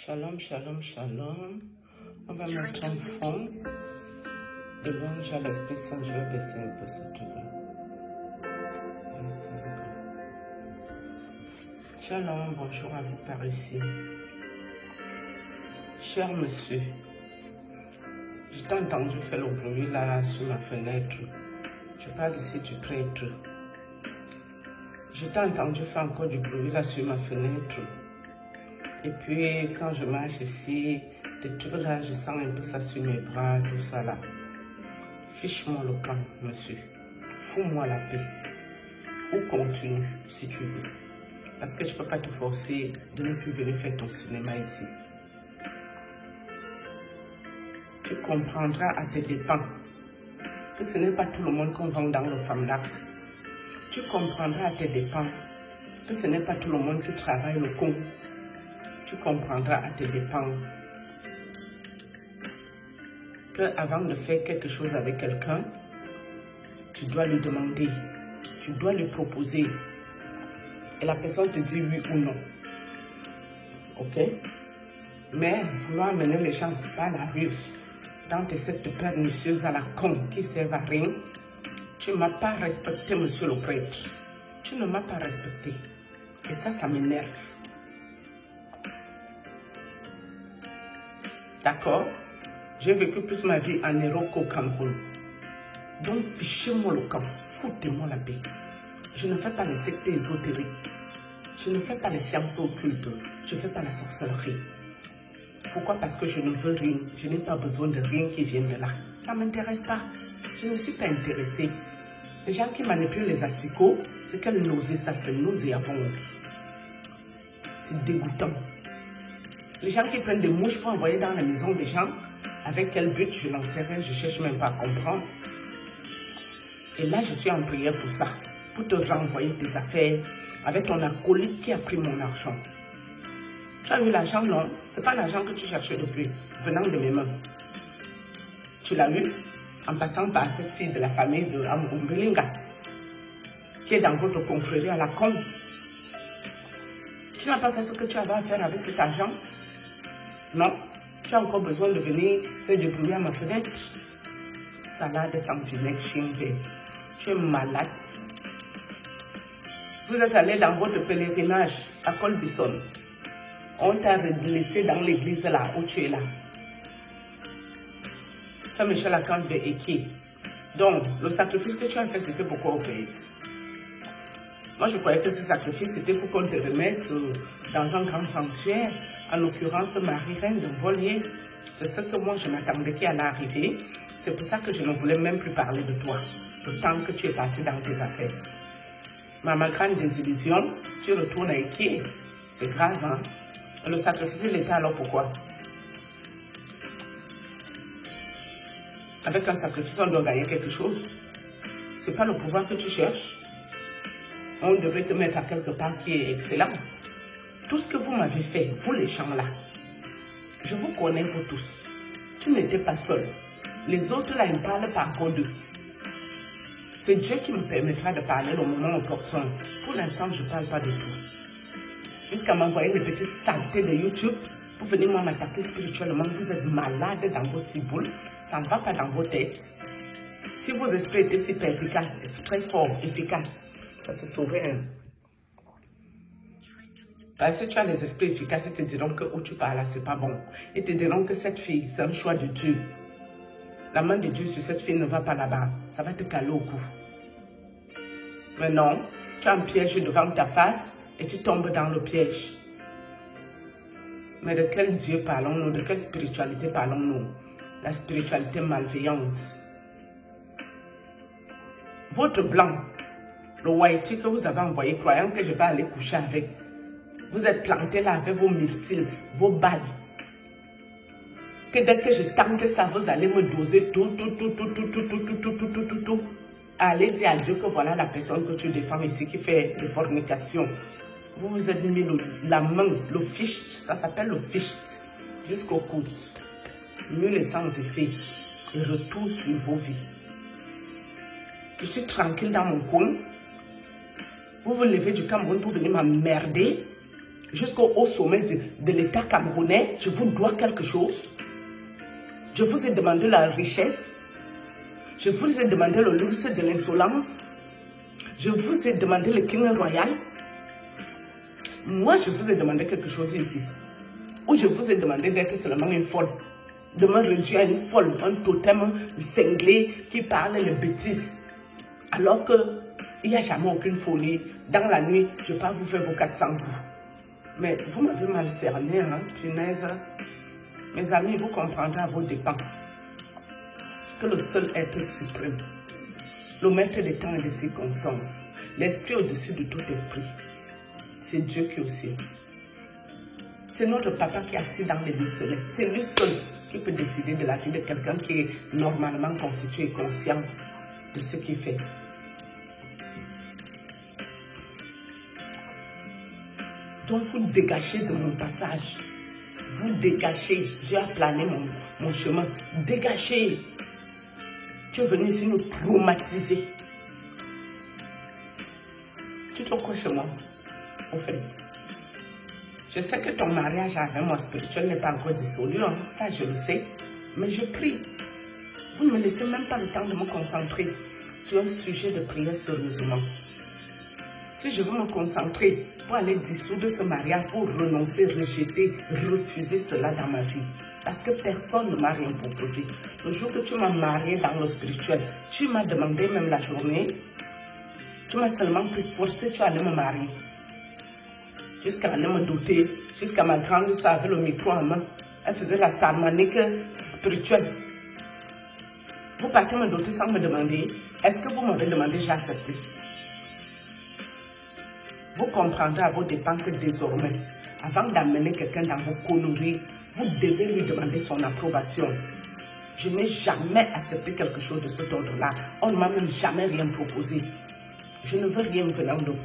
Shalom, shalom, shalom. On va mettre un fond de louange à l'Esprit Saint. Je vais baisser un peu ce truc. Shalom, bonjour à vous par ici. Cher monsieur, je t'ai entendu faire le bruit là sur ma fenêtre. Je parle ici du prêtre. Je t'ai entendu faire encore du bruit là sur ma fenêtre. Et puis quand je marche ici, des trucs là, je sens un peu ça sur mes bras, tout ça là. Fiche-moi le camp, monsieur. Fous-moi la paix. Ou continue, si tu veux. Parce que je ne peux pas te forcer de ne plus venir faire ton cinéma ici. Tu comprendras à tes dépens que ce n'est pas tout le monde qu'on vend dans le FAMLAC. Tu comprendras à tes dépens que ce n'est pas tout le monde qui travaille le con. Tu comprendras à tes dépens qu'avant de faire quelque chose avec quelqu'un, tu dois lui demander, tu dois lui proposer. Et la personne te dit oui ou non. Ok? Mais vouloir amener les gens par la rue, dans tes sectes pernicieuses à la con qui servent à rien, tu ne m'as pas respecté, monsieur le prêtre. Tu ne m'as pas respecté. Et ça m'énerve. D'accord? J'ai vécu plus ma vie en Europe qu'au Cameroun. Donc, fichez-moi le camp. Foutez-moi la paix. Je ne fais pas les sectes ésotériques. Je ne fais pas les sciences occultes. Je ne fais pas la sorcellerie. Pourquoi? Parce que je ne veux rien. Je n'ai pas besoin de rien qui vienne de là. Ça ne m'intéresse pas. Je ne suis pas intéressée. Les gens qui manipulent les asticots, c'est quelle nausée ça, c'est nauséabond. C'est dégoûtant. Les gens qui prennent des mouches pour envoyer dans la maison des gens, avec quel but, je n'en sais rien, je ne cherche même pas à comprendre. Et là, je suis en prière pour ça, pour te renvoyer tes affaires avec ton acolyte qui a pris mon argent. Tu as eu l'argent, non? Ce n'est pas l'argent que tu cherchais depuis, venant de mes mains. Tu l'as eu en passant par cette fille de la famille de Amumbelinga, qui est dans votre confrérie à la con. Tu n'as pas fait ce que tu avais à faire avec cet argent? Non, tu as encore besoin de venir faire du bruit à ma fenêtre. Salade sans vinaigre, chien vert. Tu es malade. Vous êtes allé dans votre pèlerinage à Colbison. On t'a laissé dans l'église là où tu es là. Saint-Michel Archange de Eki. Donc, le sacrifice que tu as fait, c'était pourquoi au fait? Moi, je croyais que ce sacrifice, c'était pour qu'on te remette dans un grand sanctuaire. En l'occurrence, Marie-Reine de Volier. C'est ce que moi, je m'attendais qui allait arriver. C'est pour ça que je ne voulais même plus parler de toi. Le temps que tu es parti dans tes affaires. Mais à ma grande désillusion, tu retournes à Eki. C'est grave, hein? Le sacrifice, il était alors pourquoi? Avec un sacrifice, on doit gagner quelque chose. Ce n'est pas le pouvoir que tu cherches. On devrait te mettre à quelque part qui est excellent. Tout ce que vous m'avez fait, vous les gens là, je vous connais vous tous. Tu n'étais pas seul. Les autres là, ils ne parlent pas encore d'eux. C'est Dieu qui me permettra de parler au moment opportun. Pour l'instant, je ne parle pas de tout. Jusqu'à m'envoyer des petites saletés de YouTube pour venir m'attaquer spirituellement. Vous êtes malade dans vos ciboules. Ça ne va pas dans vos têtes. Si vos esprits étaient super efficaces, très forts, efficaces, ça se saurait. Parce que tu as les esprits efficaces, ils te diront que où tu parles là, c'est pas bon. Ils te diront que cette fille, c'est un choix de Dieu. La main de Dieu sur cette fille ne va pas là-bas. Ça va te caler au cou. Mais non, tu as un piège devant ta face et tu tombes dans le piège. Mais de quel Dieu parlons-nous? De quelle spiritualité parlons-nous? La spiritualité malveillante. Votre blanc, le whitey que vous avez envoyé, croyant que je vais aller coucher avec, vous êtes planté là avec vos missiles, vos balles. Que dès que je tente ça, vous allez me doser tout. Allez dire à Dieu que voilà la personne que tu défends ici qui fait des fornications. Vous vous êtes mis la main, le ficht, ça s'appelle le ficht, jusqu'au coude. Mieux les sans effet et retour sur vos vies. Je suis tranquille dans mon coin. Vous vous levez du Cameroun pour venir m'emmerder. jusqu'au sommet de l'État camerounais, je vous dois quelque chose. Je vous ai demandé la richesse. Je vous ai demandé le luxe de l'insolence. Je vous ai demandé le king royal. Moi, je vous ai demandé quelque chose ici. Ou je vous ai demandé d'être seulement une folle. De me réduire à une folle, un totem cinglé qui parle les bêtises. Alors qu'il n'y a jamais aucune folie. Dans la nuit, je ne vais pas vous faire vos 400 coups. Mais vous m'avez mal cerné, hein, punaise. Mes amis, vous comprendrez à vos dépens que le seul être suprême, le maître des temps et des circonstances, l'esprit au-dessus de tout esprit, c'est Dieu qui est au ciel. C'est notre papa qui est assis dans les lieux célestes. C'est lui seul qui peut décider de la vie de quelqu'un qui est normalement constitué et conscient de ce qu'il fait. Donc vous dégagez de mon passage. Vous dégagez. Dieu a plané mon chemin. Dégagez. Tu es venu ici nous traumatiser. Tu te crois chez moi, au fait. Je sais que ton mariage avec moi spirituel n'est pas encore dissolu, hein, ça je le sais. Mais je prie. Vous ne me laissez même pas le temps de me concentrer sur un sujet de prière sérieusement. Si je veux me concentrer pour aller dissoudre ce mariage, pour renoncer, rejeter, refuser cela dans ma vie. Parce que personne ne m'a rien proposé. Le jour que tu m'as marié dans le spirituel, tu m'as demandé même la journée, tu m'as seulement pris forcé, tu allais me marier. Jusqu'à aller me doter, jusqu'à ma grande soeur avec le micro en main. Elle faisait la starmanique spirituelle. Vous partez me doter sans me demander, est-ce que vous m'avez demandé, j'ai accepté. Vous comprendrez à vos dépens que désormais, avant d'amener quelqu'un dans vos conneries, vous devez lui demander son approbation. Je n'ai jamais accepté quelque chose de cet ordre-là. On ne m'a même jamais rien proposé. Je ne veux rien venant de vous.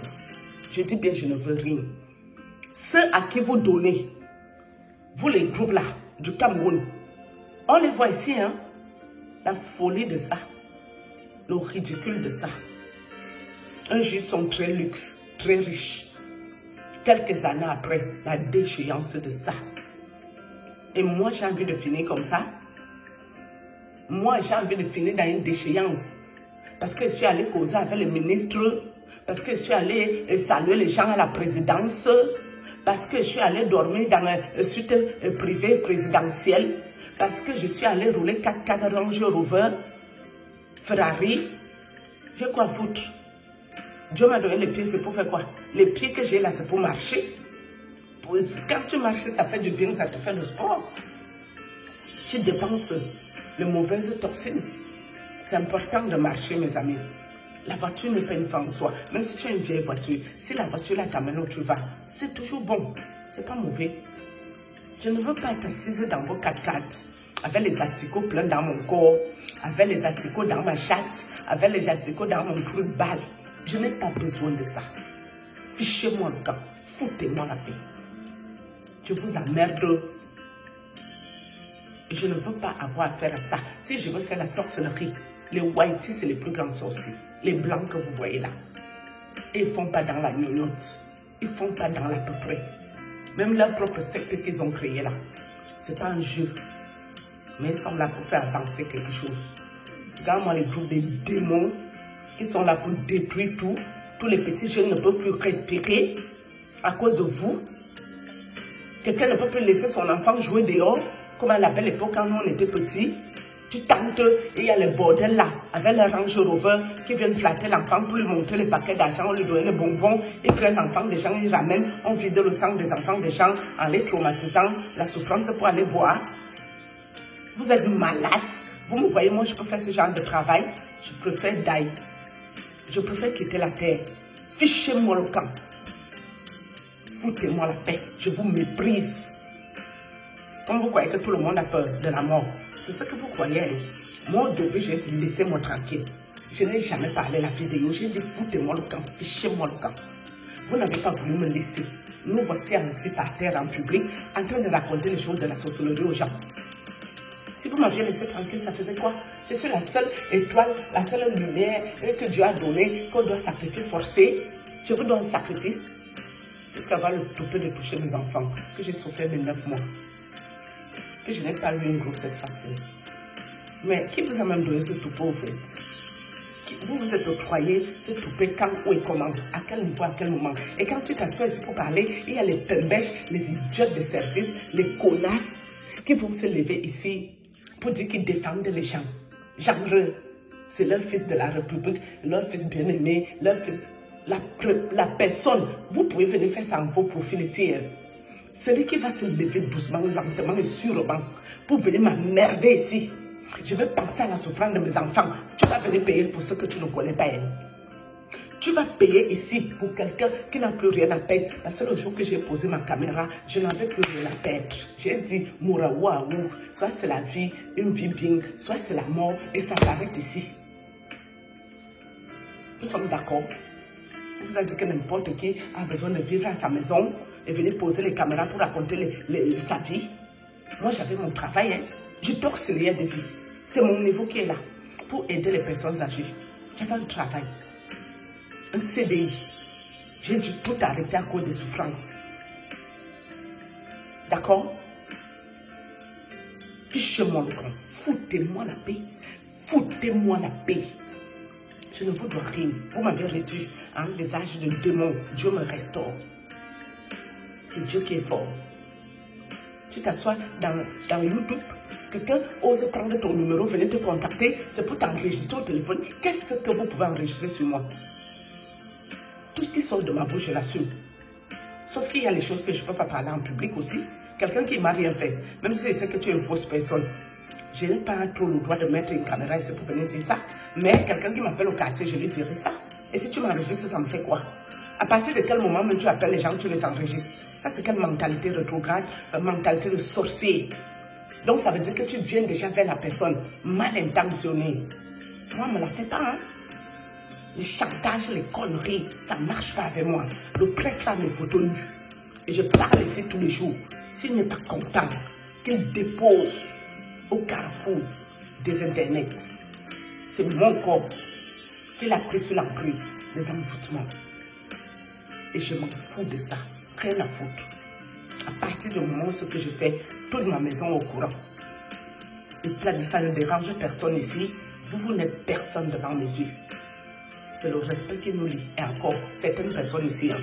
Je dis bien, je ne veux rien. Ceux à qui vous donnez, vous les groupes là, du Cameroun, on les voit ici, hein? La folie de ça, le ridicule de ça. Un jour, ils sont très luxe, très riches. Quelques années après, la déchéance de ça. Et moi, j'ai envie de finir comme ça. Moi, j'ai envie de finir dans une déchéance. Parce que je suis allée causer avec les ministres. Parce que je suis allée saluer les gens à la présidence. Parce que je suis allée dormir dans une suite privée présidentielle. Parce que je suis allée rouler 4x4 Range Rover, Ferrari. J'ai quoi foutre? Dieu m'a donné les pieds, c'est pour faire quoi? Les pieds que j'ai là, c'est pour marcher. Quand tu marches, ça fait du bien, ça te fait le sport. Tu dépenses les mauvaises toxines. C'est important de marcher, mes amis. La voiture n'est pas une fin en soi. Même si tu as une vieille voiture, si la voiture là t'amène où tu vas, c'est toujours bon. C'est pas mauvais. Je ne veux pas être assise dans vos 4x4 avec les asticots pleins dans mon corps, avec les asticots dans ma chatte, avec les asticots dans mon trou de balle. Je n'ai pas besoin de ça. Fichez-moi le camp. Foutez-moi la paix. Je vous emmerde. Je ne veux pas avoir affaire à ça. Si je veux faire la sorcellerie, les whiteys, c'est les plus grands sorciers. Les blancs que vous voyez là. Et ils ne font pas dans la gnognotte. Ils ne font pas dans l'à peu près. Même leur propre secte qu'ils ont créé là. Ce n'est pas un jeu. Mais ils sont là pour faire avancer quelque chose. Regarde-moi les groupes des démons qui sont là pour détruire tout. Tous les petits jeunes ne peuvent plus respirer à cause de vous. Quelqu'un ne peut plus laisser son enfant jouer dehors, comme à la belle époque quand nous on était petits. Tu tentes et il y a les bordels là, avec les Range Rover qui viennent flatter l'enfant pour lui montrer les paquets d'argent, on lui donne les bonbons, ils prennent l'enfant des gens, ils ramènent, on vide le sang des enfants des gens en les traumatisant, la souffrance pour aller boire. Vous êtes malade. Vous me voyez, moi je peux faire ce genre de travail. Je préfère die. Je préfère quitter la terre. Fichez-moi le camp. Foutez-moi la paix. Je vous méprise. Comme vous croyez que tout le monde a peur de la mort. C'est ce que vous croyez. Moi au début, j'ai dit laissez-moi tranquille. Je n'ai jamais parlé la vidéo. J'ai dit foutez-moi le camp. Fichez-moi le camp. Vous n'avez pas voulu me laisser. Nous voici assis par terre en public en train de raconter les choses de la sorcellerie aux gens. Si vous m'aviez laissé tranquille, ça faisait quoi? Je suis la seule étoile, la seule lumière que Dieu a donnée, qu'on doit sacrifier forcé. Je vous donne un sacrifice. jusqu'à avoir le toupet de toucher mes enfants, que j'ai souffert de 9 mois, que je n'ai pas eu une grossesse facile. Mais qui vous a même donné ce toupet au fait? Vous vous êtes octroyé ce toupet quand, où et comment, à quel niveau, à quel moment. Et quand tu t'assois ici pour parler, il y a les pembèches, les idiotes de service, les connasses qui vont se lever ici pour dire qu'ils défendent les gens. Genre, c'est leur fils de la République, leur fils bien-aimé, leur fils... La personne, vous pouvez venir faire ça en vos profils ici. Celui qui va se lever doucement, lentement et sûrement pour venir m'emmerder ici. Je vais penser à la souffrance de mes enfants. Tu vas venir payer pour ce que tu ne connais pas. Tu vas payer ici pour quelqu'un qui n'a plus rien à perdre. Parce que le jour que j'ai posé ma caméra, je n'avais plus rien à perdre. J'ai dit, moura waouh, soit c'est la vie, une vie bien, soit c'est la mort, et ça s'arrête ici. Nous sommes d'accord. Vous avez dit que n'importe qui a besoin de vivre à sa maison et venir poser les caméras pour raconter sa vie. Moi, j'avais mon travail. Hein. Je t'auxiliais de vie. C'est mon niveau qui est là pour aider les personnes âgées. J'avais un travail. Un CDI. J'ai dû tout arrêter à cause des souffrances. D'accord? Fichez-moi le camp. Foutez-moi la paix. Foutez-moi la paix. Je ne vous dois rien. Vous m'avez réduit à un visage de démon. Dieu me restaure. C'est Dieu qui est fort. Tu t'assois dans YouTube. Quelqu'un ose prendre ton numéro, venir te contacter. C'est pour t'enregistrer au téléphone. Qu'est-ce que vous pouvez enregistrer sur moi? Tout ce qui sort de ma bouche, je l'assume. Sauf qu'il y a les choses que je ne peux pas parler en public aussi. Quelqu'un qui ne m'a rien fait. Même si je sais que tu es une fausse personne. Je n'ai pas trop le droit de mettre une caméra ici pour venir dire ça. Mais quelqu'un qui m'appelle au quartier, je lui dirai ça. Et si tu m'enregistres, ça me fait quoi? À partir de quel moment même tu appelles les gens, tu les enregistres? Ça, c'est quelle mentalité rétrograde, mentalité de sorcier? Donc, ça veut dire que tu viens déjà vers la personne mal intentionnée. Moi, ne me la fais pas, hein? Le chantage, les conneries, ça ne marche pas avec moi. Le prêtre a mes photos nues. Et je parle ici tous les jours. S'il n'est pas content, qu'il dépose au carrefour des internets. C'est mon corps qu'il a pris sur l'emprise des envoûtements. Et je m'en fous de ça. Rien à foutre. À partir du moment où ce que je fais, toute ma maison au courant. Et puis, ça ne dérange personne ici. Vous n'êtes personne devant mes yeux. C'est le respect qui nous lie. Et encore, certaines personnes ici, hein,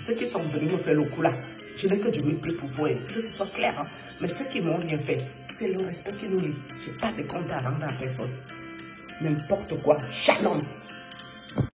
ceux qui sont venus me faire le coup là, je n'ai que du mépris pour vous, hein, que ce soit clair. Hein, mais ceux qui m'ont rien fait, c'est le respect qui nous lie. Je n'ai pas de compte à rendre à personne. N'importe quoi. Shalom.